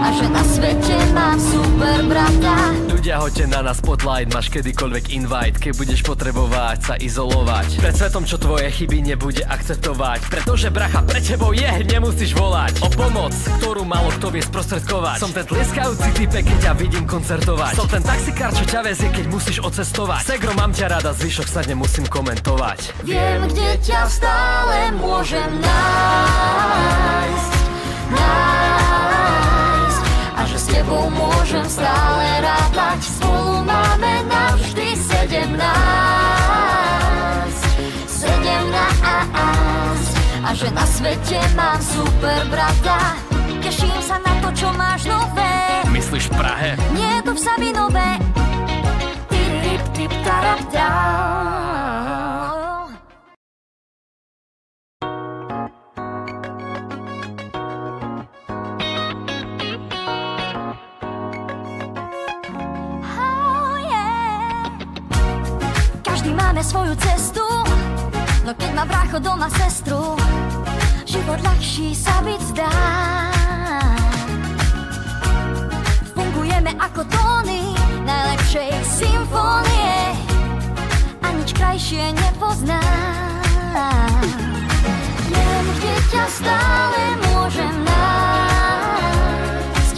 a že na svete mám super brata. Ľudia, hoďte na nás spotlight, máš kedykoľvek invite, keď budeš potrebovať sa izolovať. Pred svetom, čo tvoje chyby nebude akceptovať, pretože bracha pre tebou je, nemusíš volať o pomoc, ktorú málo kto vie sprostredkovať. Som ten tlieskajúci typek, keď ťa vidím koncertovať. Som ten taxikár, čo ťa vezie, keď musíš odcestovať. Segro, mám ťa rada, zvyšok sa nemusím komentovať. Viem, kde ťa stále môžem nájsť, a že s tebou môžem stále rátať. Spolu máme navždy 17, a že na svete mám super brata. Teším sa na to, čo máš nové. Myslíš v Prahe? Nie, tu v Sabinove. Tip, tip, tarap, Máme svoju cestu, no keď má brácho doma sestru, život ľahší sa byť zdá. Fungujeme ako tóny najlepšej symfónie a nič krajšie nepoznám. Viem, kde ťa stále môžem nájsť,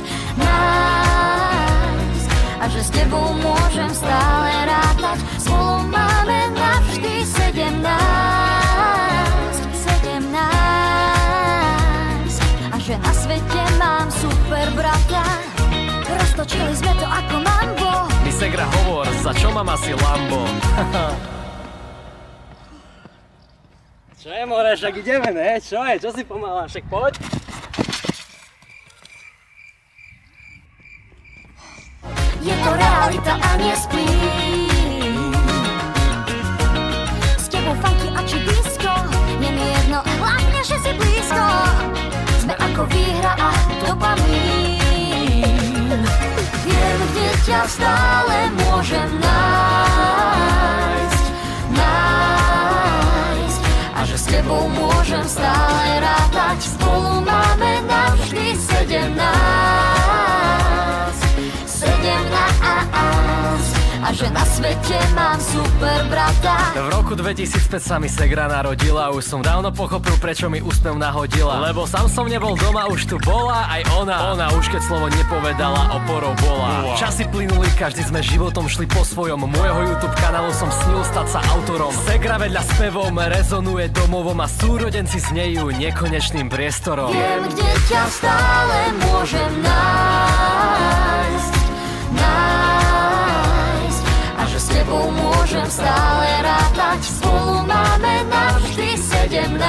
a že s tebou môžem stále rátať. Spolu máme navždy 17, a že na svete mám super brata. Roztočili sme to ako mambo. Mi segra hovor, za čo mám asi Lambo? Čo je, more, však ideme, ne? Čo je? Čo si pomalá? Však poď. Je to realita a nespím. S tebou funky a či disco, nie mi jedno, hlavne, že si blízko. Sme ako výhra a kde ťa stále môžem nájsť, nájsť. A že s tebou môžem stále rátať, spolu máme navždy 17. A že na svete mám super brata. V roku 2005 sa mi segra narodila, už som dávno pochopil, prečo mi úsmev nahodila. Lebo sám som nebol doma, už tu bola aj ona. Ona už keď slovo nepovedala, oporou bola. Časy plynuli, každý sme životom šli po svojom. Môjho YouTube kanálu som snil stať sa autorom. Segra vedľa spevom rezonuje domovom a súrodenci znejú nekonečným priestorom. Viem, kde ťa stále môžem nájsť, nájsť. A že s tebou môžem stále rátať, spolu máme navždy 17.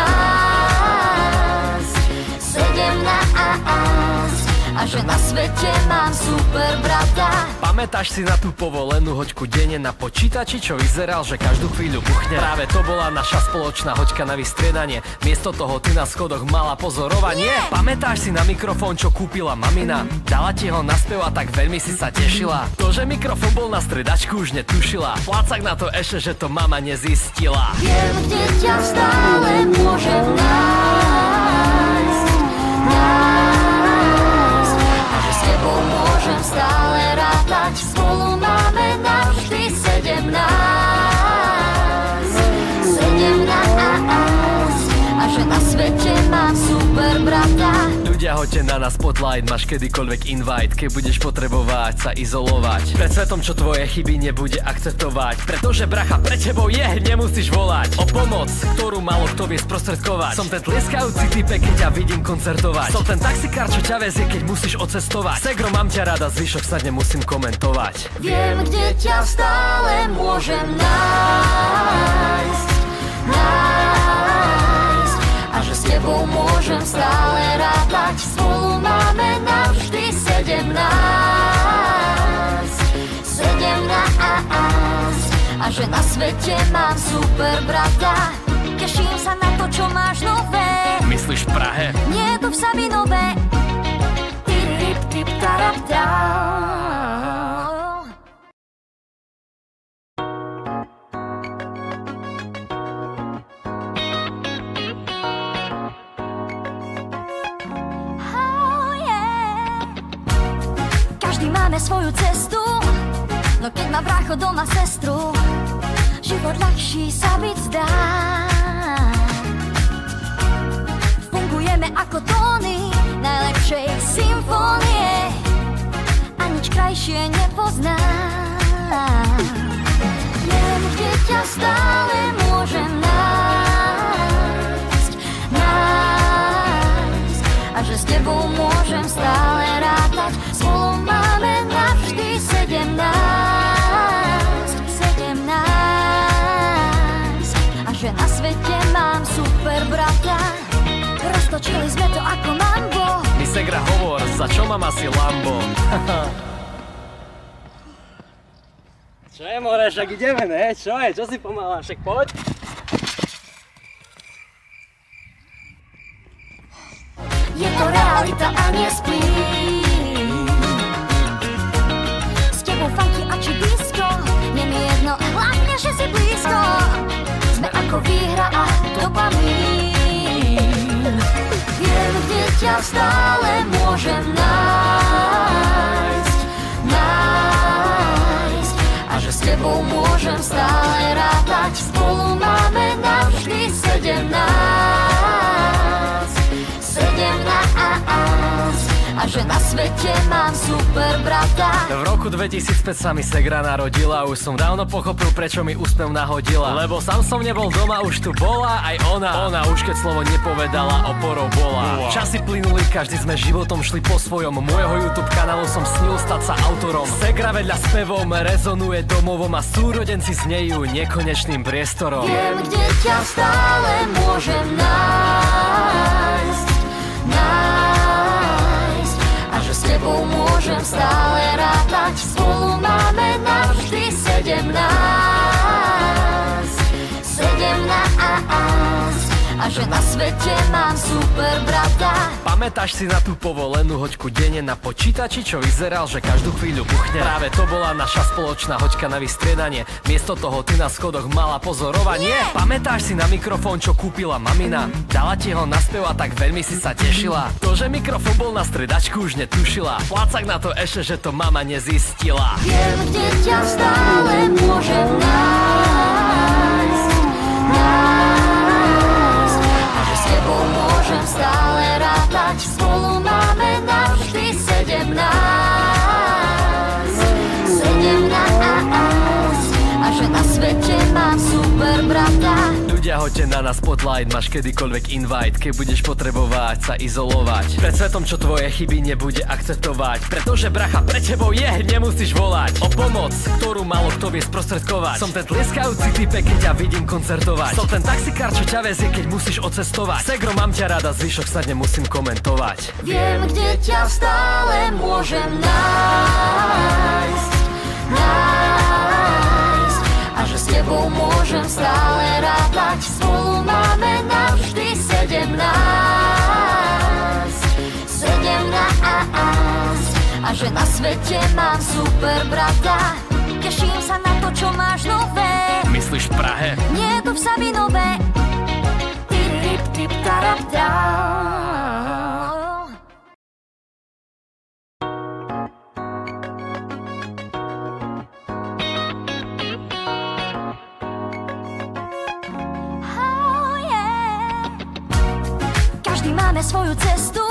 A že na svete mám super brata. Pamätáš si na tú povolenú hoďku denne na počítači, čo vyzeral, že každú chvíľu buchne? Práve to bola naša spoločná hoďka na vystriedanie. Miesto toho ty na schodoch mala pozorovanie. Pamätáš si na mikrofón, čo kúpila mamina? Dala ti ho na spev a tak veľmi si sa tešila. To, že mikrofón bol na stredačku, už netušila. Plácak na to ešte, že to mama nezistila. Viem, kde ťa stále môžem nájsť, nájsť. A že s tebou môžem stále rátať, spolu máme navždy 17. A že na svete mám super brata. Ľudia, hoďte na nás spotlight, máš kedykoľvek invite, keď budeš potrebovať sa izolovať. Pred svetom, čo tvoje chyby nebude akceptovať, pretože bracha pre tebou je, nemusíš volať o pomoc, ktorú málo kto vie sprostredkovať. Som ten tlieskajúci typek, keď ťa vidím koncertovať. Som ten taxikár, čo ťa vezie, keď musíš odcestovať. Segro, mám ťa rada, zvyšok sa nemusím komentovať. Viem, kde ťa stále môžem nájsť, nájsť. A že s tebou môžem stále rátať, spolu máme navždy 17. A že na svete mám super brata. Teším sa na to, čo máš nové. Myslíš v Prahe? Nie, tu v Sabinove. Tip, tip, tarap, Máme svoju cestu, no keď má brácho doma sestru, život ľahší sa byť zdá. Fungujeme ako tóny najlepšej symfónie a nič krajšie nepoznám. Viem, kde ťa stále môžem nájsť, nájsť. A že s tebou môžem stále rátať, spolu máme navždy 17. A že na svete mám super brata. Roztočili sme to ako mambo. Mi segra hovor, za čo mám asi Lambo? Čo je, more, však ideme, ne? Čo je? Čo si pomalá? Však poď. Je to realita a nespím. S tebou funky a či disco, nie mi jedno, hlavne, že si blízko. Sme ako výhra a dopamín. Viem, kde ťa stále môžem nájsť, nájsť. A že s tebou môžem stále rátať, spolu máme navždy 17. A že na svete mám super brata. V roku 2005 sa mi segra narodila, už som dávno pochopil, prečo mi úsmev nahodila. Lebo sám som nebol doma, už tu bola aj ona. Ona už keď slovo nepovedala, oporou bola. Časy plynuli, každý sme životom šli po svojom. Môjho YouTube kanálu som snil stať sa autorom. Segra vedľa spevom rezonuje domovom a súrodenci znejú nekonečným priestorom. Viem, kde ťa stále môžem nájsť, nájsť. A že s tebou môžem stále rátať, spolu máme navždy 17. A a že na svete mám super brata. Pamätáš si na tú povolenú hoďku denne na počítači, čo vyzeral, že každú chvíľu buchne? Práve to bola naša spoločná hoďka na vystriedanie. Miesto toho ty na schodoch mala pozorovanie. Pamätáš si na mikrofón, čo kúpila mamina? Dala ti ho na spev a tak veľmi si sa tešila. To, že mikrofón bol na stredačku, už netušila. Plácak na to ešte, že to mama nezistila. Viem, kde ťa stále môžem nájsť, a že s tebou môžem stále rátať. Spolu máme navždy 17, a že na svete mám super brata. Ľudia, hoďte na nás spotlight, máš kedykoľvek invite, keď budeš potrebovať sa izolovať. Pred svetom, čo tvoje chyby nebude akceptovať, pretože bracha pre tebou je, nemusíš volať o pomoc, ktorú málo kto vie sprostredkovať. Som ten tlieskajúci type, keď ťa vidím koncertovať. Som ten taxikár, čo ťa vezie, keď musíš odcestovať. Segro, mám ťa rada, zvyšok snad nemusím komentovať. Viem, kde ťa stále môžem nájsť, a že s tebou môžem stále rátať. Spolu máme navždy 17, a že na svete mám super brata. Teším sa na to, čo máš nové. Myslíš v Prahe? Nie, tu v Sabinove. Tip, tip, tarap, Máme svoju cestu,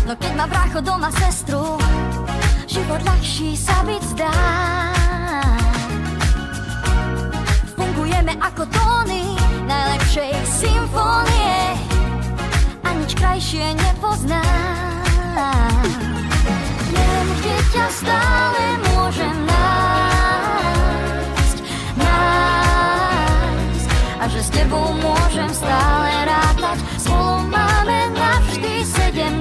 no keď má brácho doma sestru, život ľahší sa byť zdá. Fungujeme ako tóny najlepšej symfónie a nič krajšie nepoznám. Viem, kde ťa stále môžem nájsť, a že s tebou môžem stále rátať. Spolu máme navždy 17,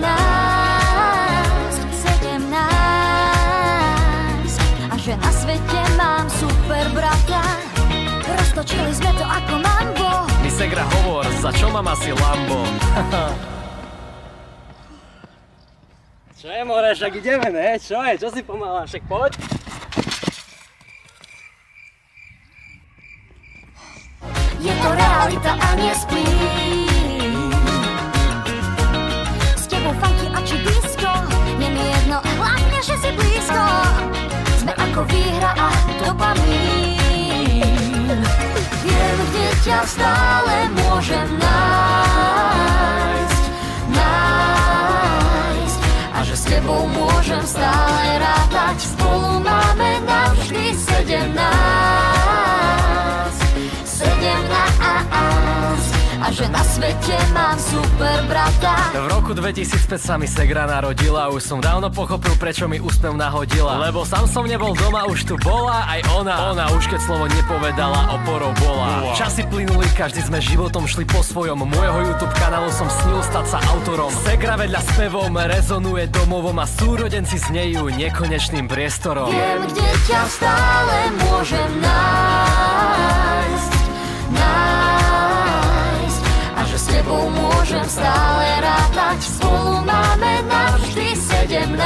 a že na svete mám super brata. Roztočili sme to ako mambo. Mi segra hovor, za čo mám asi Lambo? Čo je, more, však ideme, ne? Čo je? Čo si pomála? Však poď. Je to realita a nespím. S tebou funky a či disco, je mi jedno, hlavne, že si blízko. Sme ako výhra a dopamín. Viem, kde ťa stále môžem nájsť, a že s tebou môžem stále rátať. Spolu máme navždy 17, a že na svete mám super brata. V roku 2005 sa mi segra narodila, už som dávno pochopil, prečo mi úsmev nahodila. Lebo sám som nebol doma, už tu bola aj ona. Ona už keď slovo nepovedala, oporou bola. Časy plynuli, každý sme životom šli po svojom. Môjho YouTube kanálu som snil stať sa autorom. Segra vedľa spevom rezonuje domovom a súrodenci znejú nekonečným priestorom. Viem, kde ťa stále môžem nájsť, a že s tebou môžem stále rátať. Spolu máme navždy 17,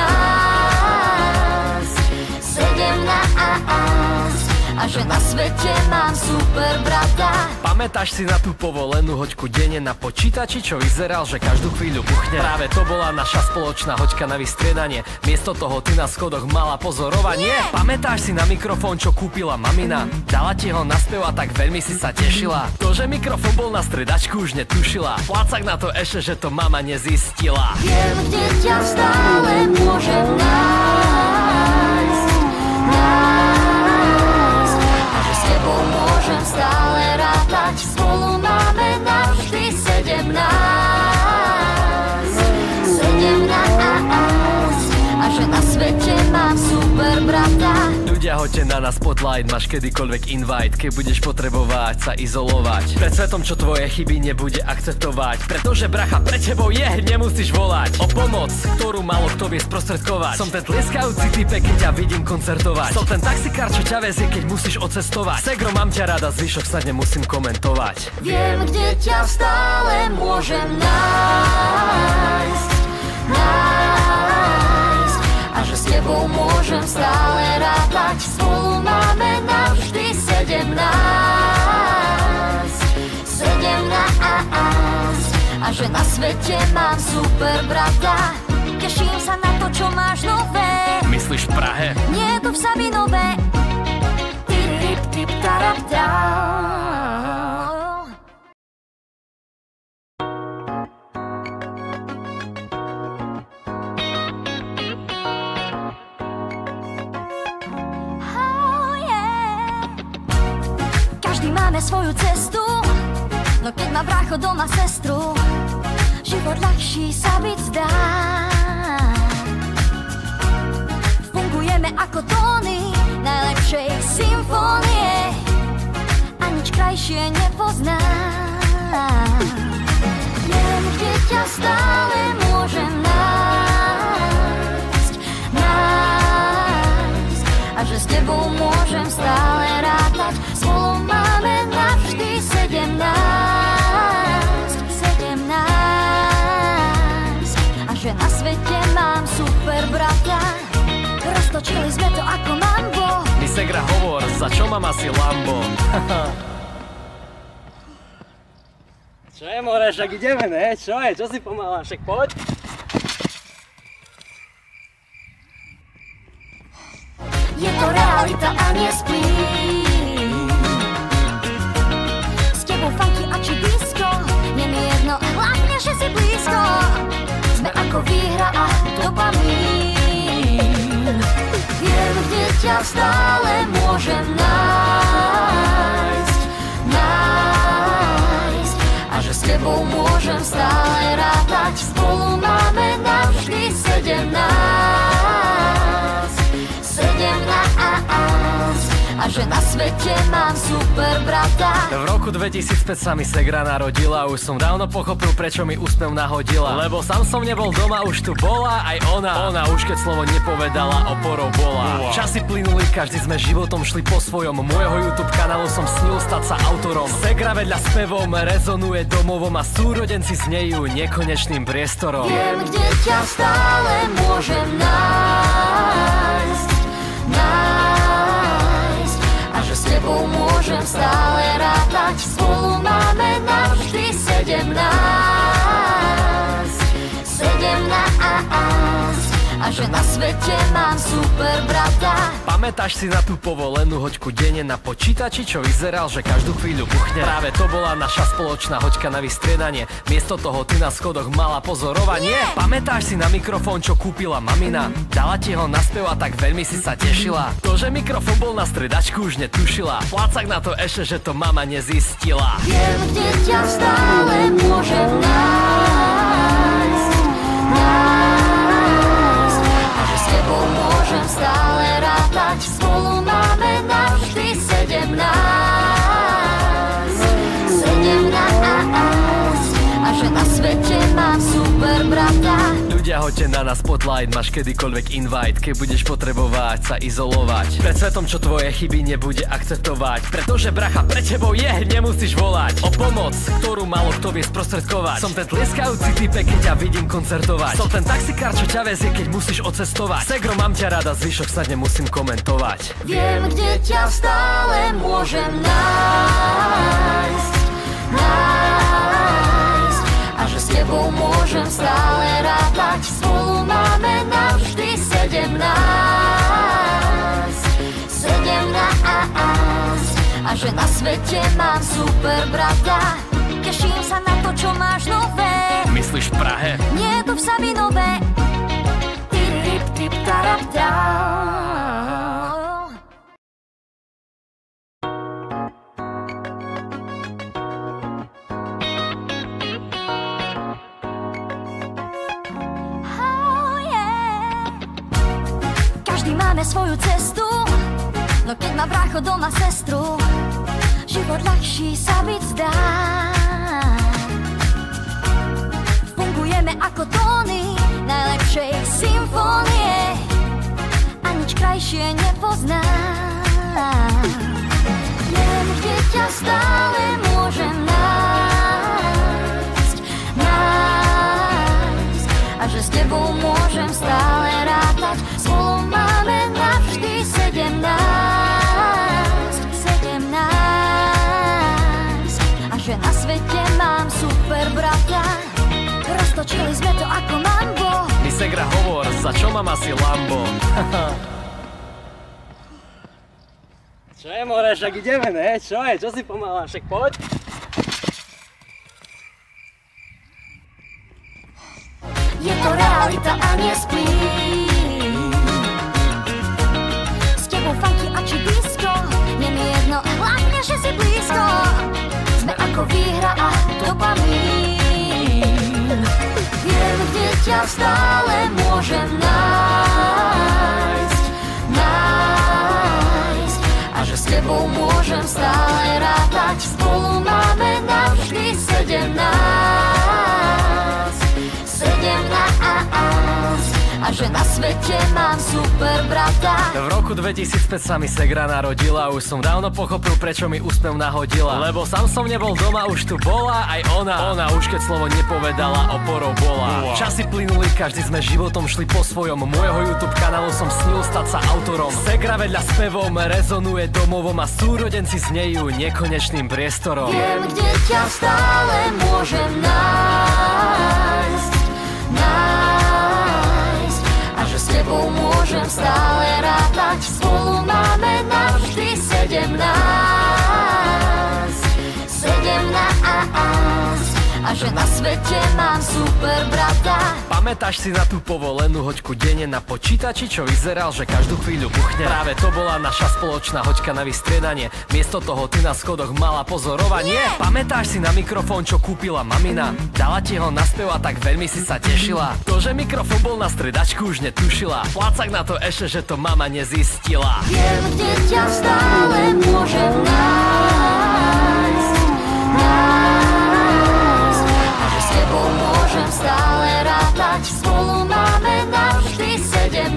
a že na svete mám super brata. Pamätáš si na tú povolenú hoďku denne na počítači, čo vyzeral, že každú chvíľu buchne? Práve to bola naša spoločná hoďka na vystriedanie. Miesto toho ty na schodoch mala pozorovanie. Pamätáš si na mikrofón, čo kúpila mamina? Dala ti ho na spev a tak veľmi si sa tešila. To, že mikrofón bol na stredačku, už netušila. Plácak na to ešte, že to mama nezistila. Viem, kde ťa stále môžem nájsť, a že s tebou môžem stále rátať. Spolu máme navždy 17, a že na svete mám super brata. Ľudia, hoďte hoďte na nás spotlight, máš kedykoľvek invite, keď budeš potrebovať sa izolovať. Pred svetom, čo tvoje chyby nebude akceptovať, pretože bracha pre tebou je, nemusíš volať o pomoc, ktorú málo kto vie sprostredkovať. Som ten tlieskajúci typek, keď ťa vidím koncertovať. Som ten taxikár, čo ťa vezie, keď musíš odcestovať. Segro, mám ťa rada, zvyšok snad nemusím komentovať. Viem, kde ťa stále môžem nájsť, a že s tebou môžem stále rátať. Spolu máme navždy 17, a že na svete mám super brata. Teším sa na to, čo máš nové. Myslíš v Prahe? Nie, tu v Sabinove. Tip, tip, tarap, Každý máme svoju cestu, no keď má brácho doma sestru, život ľahší sa byť zdá. Fungujeme ako tóny najlepšej symfónie a nič krajšie nepoznám. Viem, kde ťa stále môžem nájsť, a že s tebou môžem stále rátať. Spolu máme navždy 17, a že na svete mám super brata. Roztočili sme to ako mambo. My segra hovor, za čo mám asi Lambo? Čo je, more, však ideme, ne? Čo je? Čo si pomála? Však poď. Je to realita a nespím. S tebou funky a či disco, nie mi jedno, hlavne, že si blízko. Sme ako výhra a dopamín. Viem, kde ťa stále môžem nájsť, a že s tebou môžem stále rátať. Spolu máme navždy 17, a že na svete mám super brata. V roku 2005 sa mi segra narodila, už som dávno pochopil, prečo mi úsmev nahodila. Lebo sám som nebol doma, už tu bola aj ona. Ona už keď slovo nepovedala, oporou bola. Časy plynuli, každý sme životom šli po svojom. Môjho YouTube kanálu som snil stať sa autorom. Segra vedľa spevom rezonuje domovom a súrodenci znejú nekonečným priestorom. Viem, kde ťa stále môžem nájsť, a že s tebou môžem stále rátať. Spolu máme navždy 17, a že na svete mám super brata. Pamätáš si na tú povolenú hoďku denne na počítači, čo vyzeral, že každú chvíľu buchne? Práve to bola naša spoločná hoďka na vystriedanie. Miesto toho ty na schodoch mala pozorovanie. Pamätáš si na mikrofón, čo kúpila mamina? Dala ti ho na spev a tak veľmi si sa tešila. To, že mikrofón bol na stredačku, už netušila. Plácak na to ešte, že to mama nezistila. Viem, kde ťa stále môžem nájsť, a že s tebou môžem stále rátať. Spolu máme navždy 17, a že na svete mám super brata. Ľudia, hoďte na nás spotlight, máš kedykoľvek invite, keď budeš potrebovať sa izolovať. Pred svetom, čo tvoje chyby nebude akceptovať, pretože bracha pre tebou je, nemusíš volať o pomoc, ktorú málo kto vie sprostredkovať. Som ten tlieskajúci typek, keď ťa vidím koncertovať. Som ten taxikár, čo ťa vezie, keď musíš odcestovať. Segro, mám ťa rada, zvyšok snad nemusím komentovať. Viem, kde ťa stále môžem nájsť, a že s tebou môžem stále rátať. Spolu máme navždy 17, a že na svete mám super brata. Teším sa na to, čo máš nové. Myslíš v Prahe? Nie, tu v Sabinove. Tip, tip, tarap, Každý máme svoju cestu, no No keď má brácho doma sestru, život ľahší sa byť zdá. Fungujeme ako tóny najlepšej symfónie a nič krajšie nepoznám. Viem, kde ťa stále môžem nájsť, a že s tebou môžem stále rátať. Spolu máme navždy 17, a že na svete mám super brata. Roztočili sme to ako mambo. Mi segra hovor, za čo mám asi Lambo? Čo je, more, však ideme, ne? Čo je? Čo si pomalá? Však poď. Je to realita a nespím. S tebou funky a či disco, nie mi jedno, hlavne, že si blízko. Sme ako výhra a dopamín. Viem, kde ťa stále môžem nájsť, a že s tebou môžem stále rátať. Spolu máme navždy 17, a že na svete mám super brata. V roku 2005 sa mi segra narodila, už som dávno pochopil, prečo mi úsmev nahodila. Lebo sám som nebol doma, už tu bola aj ona. Ona už keď slovo nepovedala, oporou bola. Časy plynuli, každý sme životom šli po svojom. Môjho YouTube kanálu som snil stať sa autorom. Segra vedľa spevom rezonuje domovom a súrodenci znejú nekonečným priestorom. Viem, kde ťa stále môžem nájsť, a že s tebou môžem stále rátať. Spolu máme navždy 17, a že na svete mám super brata. Pamätáš si na tú povolenú hoďku denne na počítači, čo vyzeral, že každú chvíľu buchne? Práve to bola naša spoločná hoďka na vystriedanie. Miesto toho ty na schodoch mala pozorovanie. Pamätáš si na mikrofón, čo kúpila mamina? Dala ti ho na spev a tak veľmi si sa tešila. To, že mikrofón bol na stredačku, už netušila. Plácak na to ešte, že to mama nezistila. Viem, kde ťa stále môžem nájsť, a že s tebou môžem stále rátať. Spolu máme navždy 17,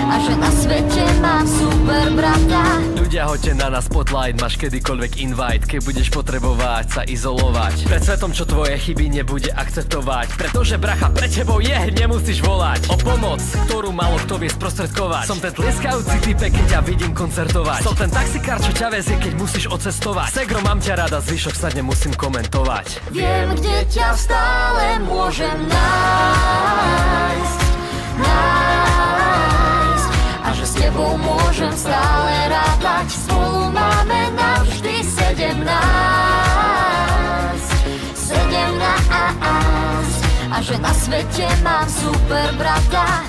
a že na svete mám super brata. Ľudia, hoďte na nás spotlight, máš kedykoľvek invite, keď budeš potrebovať sa izolovať. Pred svetom, čo tvoje chyby nebude akceptovať, pretože bracha pre tebou je, nemusíš volať o pomoc, ktorú málo kto vie sprostredkovať. Som ten tlieskajúci type, keď ťa vidím koncertovať. Som ten taxikár, čo ťa vezie, keď musíš odcestovať. Segro, mám ťa rada, zvyšok snad nemusím komentovať. Viem, kde ťa stále môžem nájsť, a že s tebou môžem stále rátať. Spolu máme navždy 17, a že na svete mám super brata.